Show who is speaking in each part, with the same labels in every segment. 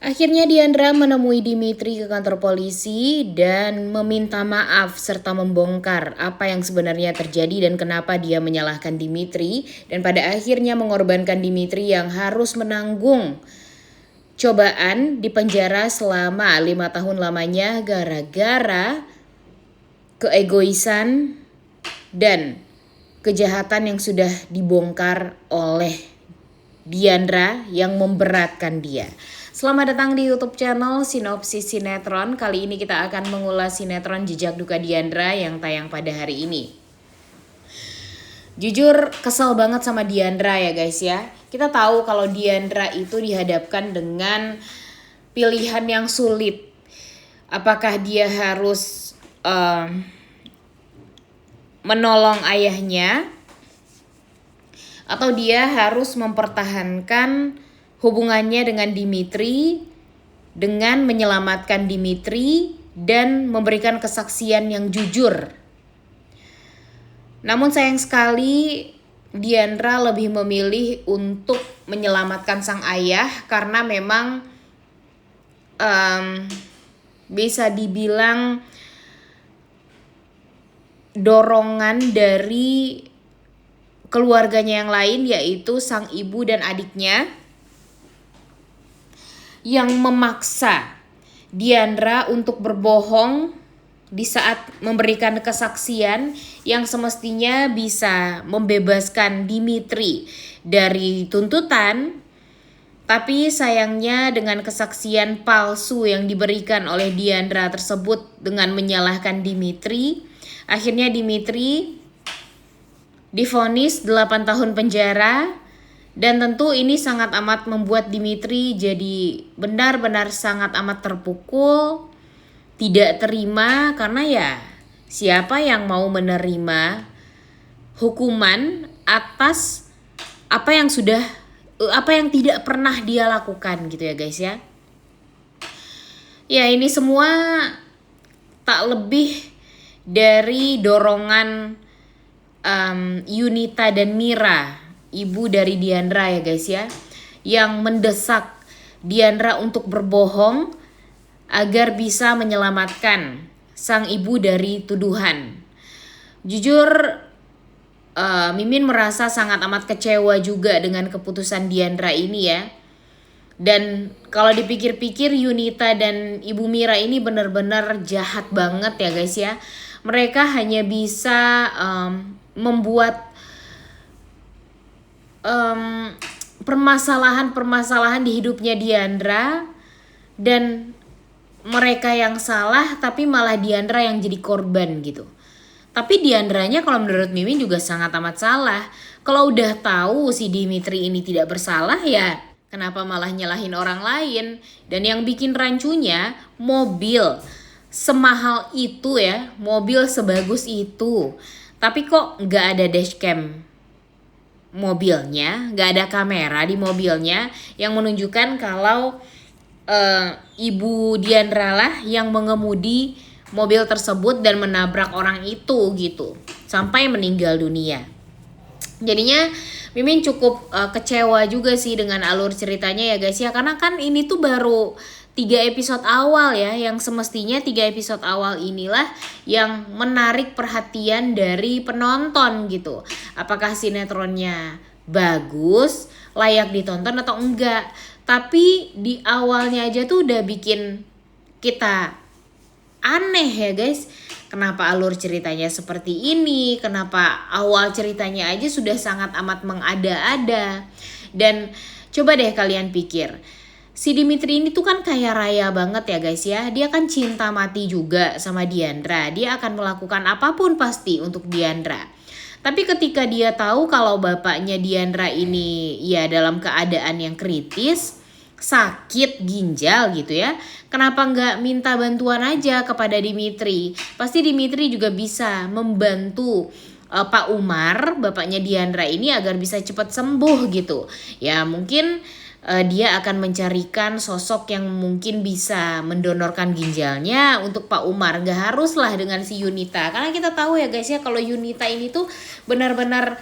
Speaker 1: Akhirnya Diandra menemui Dimitri ke kantor polisi dan meminta maaf serta membongkar apa yang sebenarnya terjadi dan kenapa dia menyalahkan Dimitri, dan pada akhirnya mengorbankan Dimitri yang harus menanggung cobaan di penjara selama 5 tahun lamanya gara-gara keegoisan dan kejahatan yang sudah dibongkar oleh Diandra yang memberatkan dia. Selamat datang di YouTube channel Sinopsis Sinetron. Kali ini kita akan mengulas sinetron Jejak Duka Diandra yang tayang pada hari ini. Jujur kesel banget sama Diandra ya guys ya. Kita tahu kalau Diandra itu dihadapkan dengan pilihan yang sulit. Apakah dia harus menolong ayahnya, atau dia harus mempertahankan hubungannya dengan Dimitri dengan menyelamatkan Dimitri dan memberikan kesaksian yang jujur. Namun sayang sekali Diandra lebih memilih untuk menyelamatkan sang ayah karena memang bisa dibilang dorongan dari keluarganya yang lain, yaitu sang ibu dan adiknya, yang memaksa Diandra untuk berbohong di saat memberikan kesaksian yang semestinya bisa membebaskan Dimitri dari tuntutan. Tapi sayangnya dengan kesaksian palsu yang diberikan oleh Diandra tersebut dengan menyalahkan Dimitri, akhirnya Dimitri divonis 8 tahun penjara. Dan tentu ini sangat amat membuat Dimitri jadi benar-benar sangat amat terpukul, tidak terima, karena ya siapa yang mau menerima hukuman atas apa yang tidak pernah dia lakukan gitu ya guys ya. Ya ini semua tak lebih dari dorongan Yunita dan Mira, ibu dari Diandra ya guys ya, yang mendesak Diandra untuk berbohong agar bisa menyelamatkan sang ibu dari tuduhan. Jujur Mimin merasa sangat amat kecewa juga dengan keputusan Diandra ini ya. Dan kalau dipikir-pikir Yunita dan Ibu Mira ini benar-benar jahat banget ya guys ya. Mereka hanya bisa membuat permasalahan di hidupnya Diandra, dan mereka yang salah tapi malah Diandra yang jadi korban gitu. Tapi Diandranya kalau menurut Mimin juga sangat amat salah. Kalau udah tahu si Dimitri ini tidak bersalah, ya kenapa malah nyalahin orang lain? Dan yang bikin rancunya, mobil semahal itu ya, mobil sebagus itu, tapi kok nggak ada dashcam mobilnya, nggak ada kamera di mobilnya yang menunjukkan kalau ibu Diandra lah yang mengemudi mobil tersebut dan menabrak orang itu gitu sampai meninggal dunia. Jadinya Mimin cukup kecewa juga sih dengan alur ceritanya ya guys ya, karena kan ini tuh baru 3 episode awal ya, yang semestinya 3 episode awal inilah yang menarik perhatian dari penonton gitu. Apakah sinetronnya bagus, layak ditonton atau enggak. Tapi di awalnya aja tuh udah bikin kita aneh ya guys. Kenapa alur ceritanya seperti ini? Kenapa awal ceritanya aja sudah sangat amat mengada-ada? Dan coba deh kalian pikir, si Dimitri ini tuh kan kaya raya banget ya guys ya. Dia kan cinta mati juga sama Diandra. Dia akan melakukan apapun pasti untuk Diandra. Tapi ketika dia tahu kalau bapaknya Diandra ini ya dalam keadaan yang kritis, sakit ginjal gitu ya, kenapa nggak minta bantuan aja kepada Dimitri? Pasti Dimitri juga bisa membantu Pak Umar, bapaknya Diandra ini, agar bisa cepat sembuh gitu. Ya mungkin dia akan mencarikan sosok yang mungkin bisa mendonorkan ginjalnya untuk Pak Umar. Gak haruslah dengan si Yunita, karena kita tahu ya guys ya kalau Yunita ini tuh benar-benar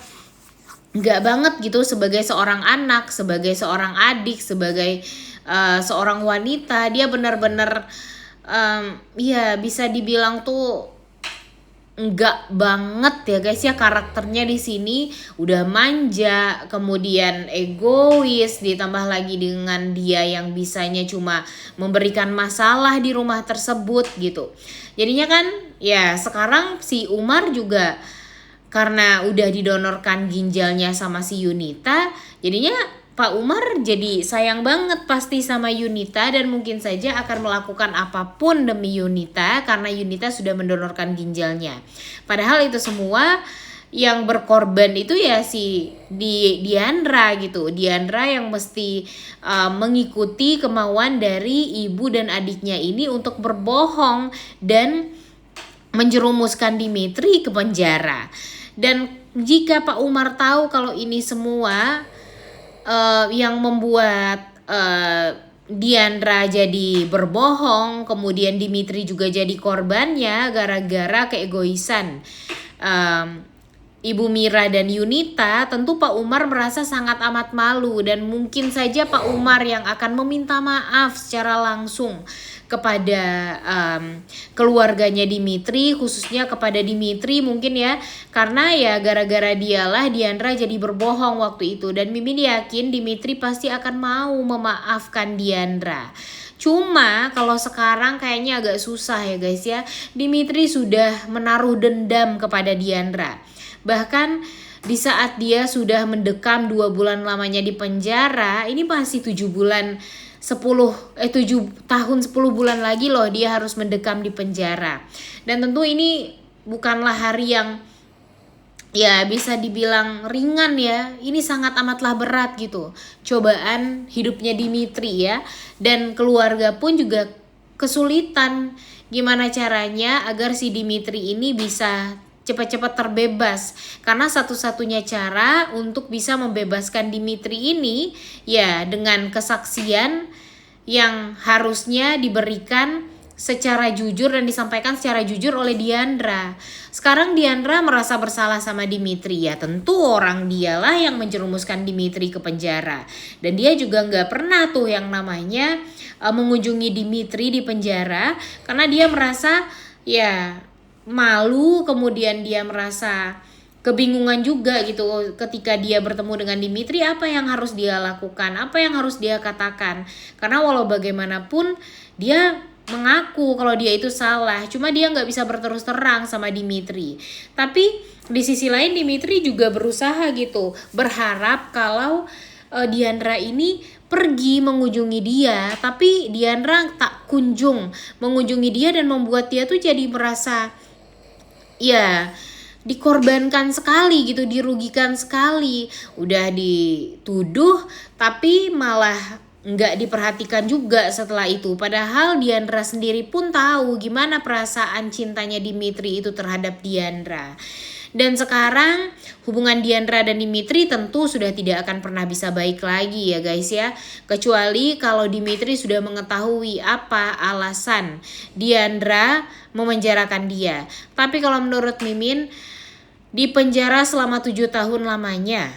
Speaker 1: nggak banget gitu sebagai seorang anak, sebagai seorang adik, sebagai seorang wanita. Dia benar-benar ya bisa dibilang tuh enggak banget ya guys ya, karakternya di sini udah manja, kemudian egois, ditambah lagi dengan dia yang bisanya cuma memberikan masalah di rumah tersebut gitu. Jadinya kan ya sekarang si Umar juga karena udah didonorkan ginjalnya sama si Yunita, jadinya Pak Umar jadi sayang banget pasti sama Yunita dan mungkin saja akan melakukan apapun demi Yunita karena Yunita sudah mendonorkan ginjalnya. Padahal itu semua yang berkorban itu ya si Diandra gitu. Diandra yang mesti mengikuti kemauan dari ibu dan adiknya ini untuk berbohong dan menjerumuskan Dimitri ke penjara. Dan jika Pak Umar tahu kalau ini semua yang membuat Diandra jadi berbohong, kemudian Dimitri juga jadi korbannya gara-gara keegoisan Ibu Mira dan Yunita, tentu Pak Umar merasa sangat amat malu dan mungkin saja Pak Umar yang akan meminta maaf secara langsung kepada keluarganya Dimitri, khususnya kepada Dimitri mungkin ya, karena ya gara-gara dialah Diandra jadi berbohong waktu itu, dan Mimin yakin Dimitri pasti akan mau memaafkan Diandra. Cuma kalau sekarang kayaknya agak susah ya guys ya. Dimitri sudah menaruh dendam kepada Diandra. Bahkan di saat dia sudah mendekam 2 bulan lamanya di penjara, ini masih 7 tahun 10 bulan lagi loh dia harus mendekam di penjara. Dan tentu ini bukanlah hari yang ya bisa dibilang ringan ya. Ini sangat amatlah berat gitu cobaan hidupnya Dimitri ya. Dan keluarga pun juga kesulitan gimana caranya agar si Dimitri ini bisa cepat-cepat terbebas, karena satu-satunya cara untuk bisa membebaskan Dimitri ini ya dengan kesaksian yang harusnya diberikan secara jujur dan disampaikan secara jujur oleh Diandra. Sekarang Diandra merasa bersalah sama Dimitri, ya tentu orang dialah yang menjerumuskan Dimitri ke penjara, dan dia juga nggak pernah tuh yang namanya mengunjungi Dimitri di penjara karena dia merasa ya malu, kemudian dia merasa kebingungan juga gitu ketika dia bertemu dengan Dimitri, apa yang harus dia lakukan, apa yang harus dia katakan, karena walau bagaimanapun dia mengaku kalau dia itu salah, cuma dia nggak bisa berterus terang sama Dimitri. Tapi di sisi lain Dimitri juga berusaha gitu, berharap kalau Diandra ini pergi mengunjungi dia, tapi Diandra tak kunjung mengunjungi dia dan membuat dia tuh jadi merasa ya dikorbankan sekali gitu, dirugikan sekali. Udah dituduh tapi malah nggak diperhatikan juga setelah itu. Padahal Diandra sendiri pun tahu gimana perasaan cintanya Dimitri itu terhadap Diandra. Dan sekarang hubungan Diandra dan Dimitri tentu sudah tidak akan pernah bisa baik lagi ya guys ya. Kecuali kalau Dimitri sudah mengetahui apa alasan Diandra memenjarakan dia. Tapi kalau menurut Mimin, di penjara selama 7 tahun lamanya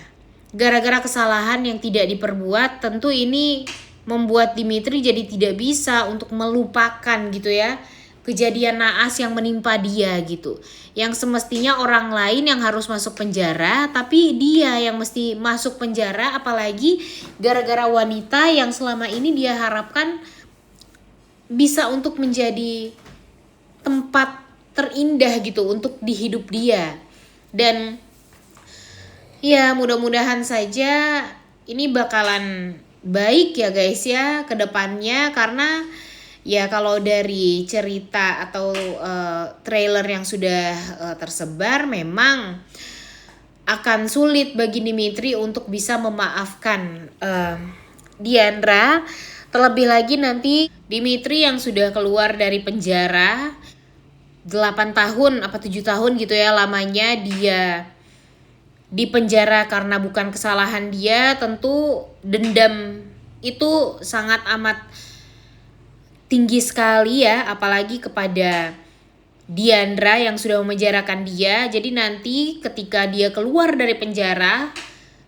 Speaker 1: gara-gara kesalahan yang tidak diperbuat, tentu ini membuat Dimitri jadi tidak bisa untuk melupakan gitu ya kejadian naas yang menimpa dia gitu. Yang semestinya orang lain yang harus masuk penjara, tapi dia yang mesti masuk penjara, apalagi gara-gara wanita yang selama ini dia harapkan bisa untuk menjadi tempat terindah gitu untuk di hidup dia. Dan ya mudah-mudahan saja ini bakalan baik ya guys ya ke depannya, karena ya kalau dari cerita atau trailer yang sudah tersebar memang akan sulit bagi Dimitri untuk bisa memaafkan Diandra. Terlebih lagi nanti Dimitri yang sudah keluar dari penjara 8 tahun apa 7 tahun gitu ya lamanya dia di penjara karena bukan kesalahan dia, tentu dendam itu sangat amat tinggi sekali ya, apalagi kepada Diandra yang sudah memenjarakan dia. Jadi nanti ketika dia keluar dari penjara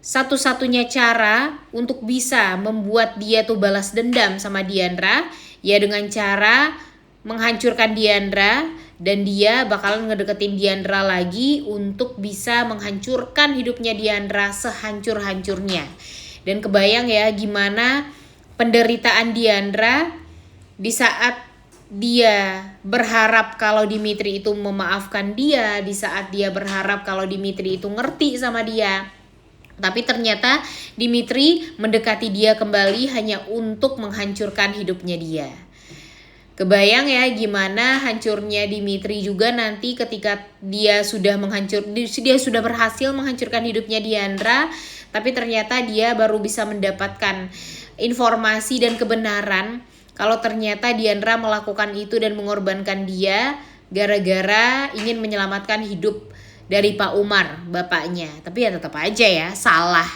Speaker 1: satu-satunya cara untuk bisa membuat dia tuh balas dendam sama Diandra ya dengan cara menghancurkan Diandra, dan dia bakalan ngedeketin Diandra lagi untuk bisa menghancurkan hidupnya Diandra sehancur-hancurnya. Dan kebayang ya gimana penderitaan Diandra di saat dia berharap kalau Dimitri itu memaafkan dia, di saat dia berharap kalau Dimitri itu ngerti sama dia. Tapi ternyata Dimitri mendekati dia kembali hanya untuk menghancurkan hidupnya dia. Kebayang ya gimana hancurnya Dimitri juga nanti ketika dia sudah berhasil menghancurkan hidupnya Diandra, tapi ternyata dia baru bisa mendapatkan informasi dan kebenaran kalau ternyata Diandra melakukan itu dan mengorbankan dia gara-gara ingin menyelamatkan hidup dari Pak Umar, bapaknya. Tapi ya tetap aja ya salah.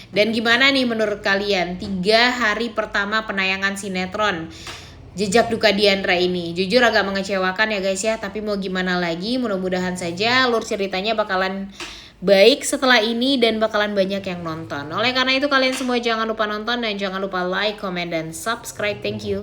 Speaker 1: Dan gimana nih menurut kalian 3 hari pertama penayangan sinetron Jejak Duka Diandra ini? Jujur agak mengecewakan ya guys ya, tapi mau gimana lagi, mudah-mudahan saja alur ceritanya bakalan baik setelah ini dan bakalan banyak yang nonton. Oleh karena itu kalian semua jangan lupa nonton dan jangan lupa like, comment, dan subscribe. Thank you.